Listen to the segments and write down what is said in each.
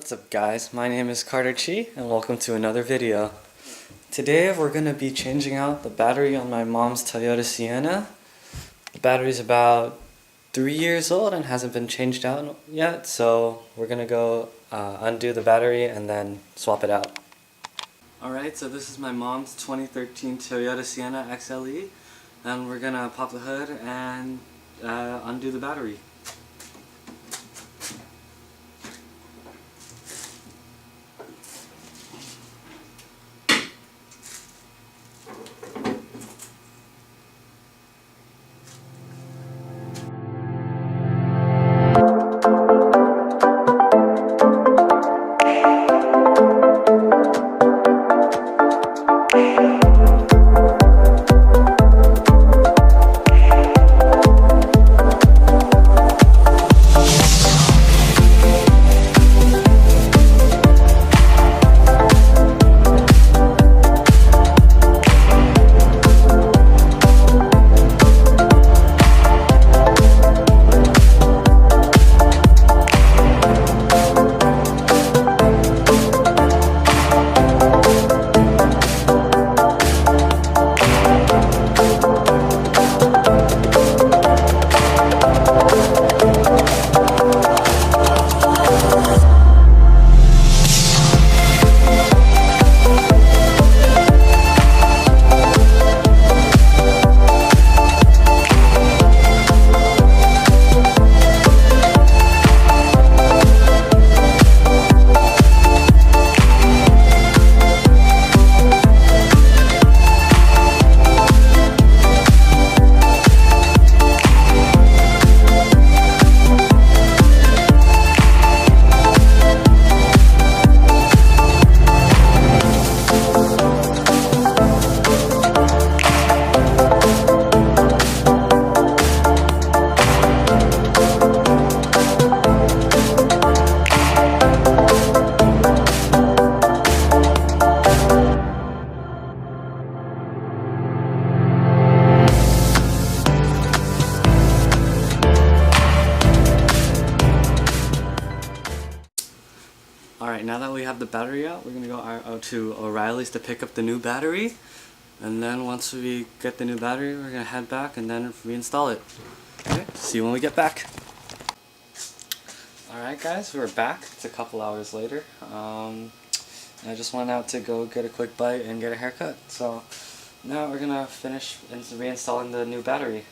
What's up guys, my name is Carter Chi and welcome to another video. Today we're going to be changing out the battery on my mom's Toyota Sienna. The battery's about 3 years old and hasn't been changed out yet, so we're going to go undo the battery and then swap it out. Alright, so this is my mom's 2013 Toyota Sienna XLE, and we're going to pop the hood and undo the battery. Alright, now that we have the battery out, we're going to go out to O'Reilly's to pick up the new battery. And then once we get the new battery, we're going to head back and then reinstall it. Okay, see you when we get back. Alright guys, we're back. It's a couple hours later. I just went out to go get a quick bite and get a haircut. So now we're going to finish reinstalling the new battery.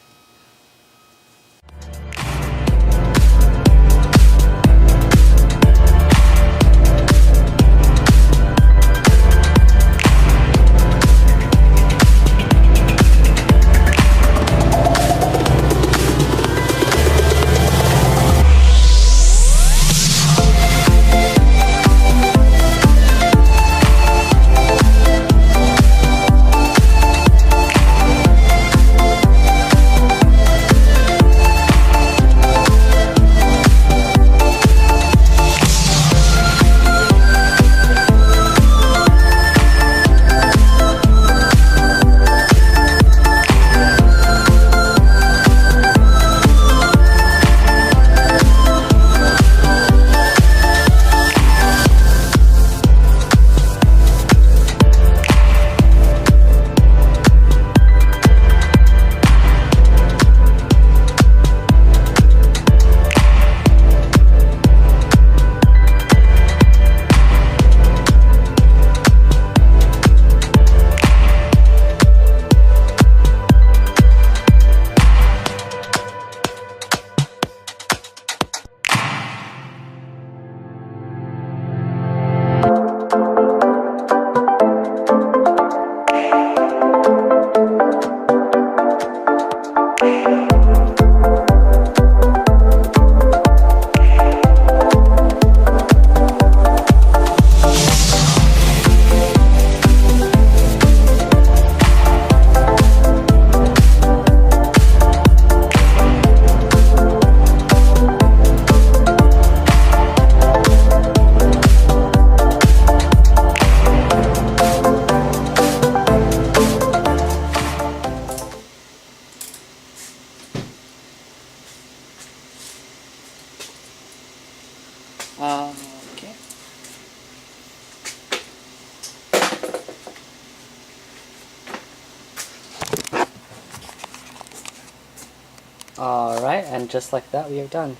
Alright, and just like that, we are done.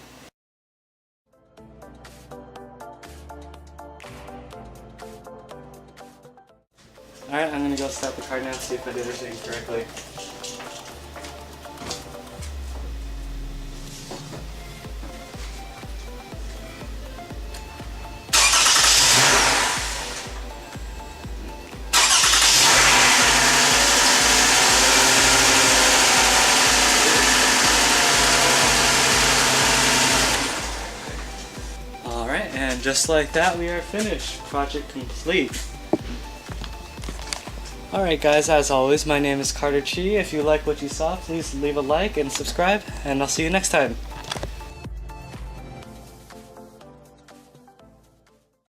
Alright, I'm gonna go start the car now and see if I did everything correctly. Alright, and just like that, we are finished. Project complete. Alright guys, as always, my name is Carter Chi. If you like what you saw, please leave a like and subscribe, and I'll see you next time.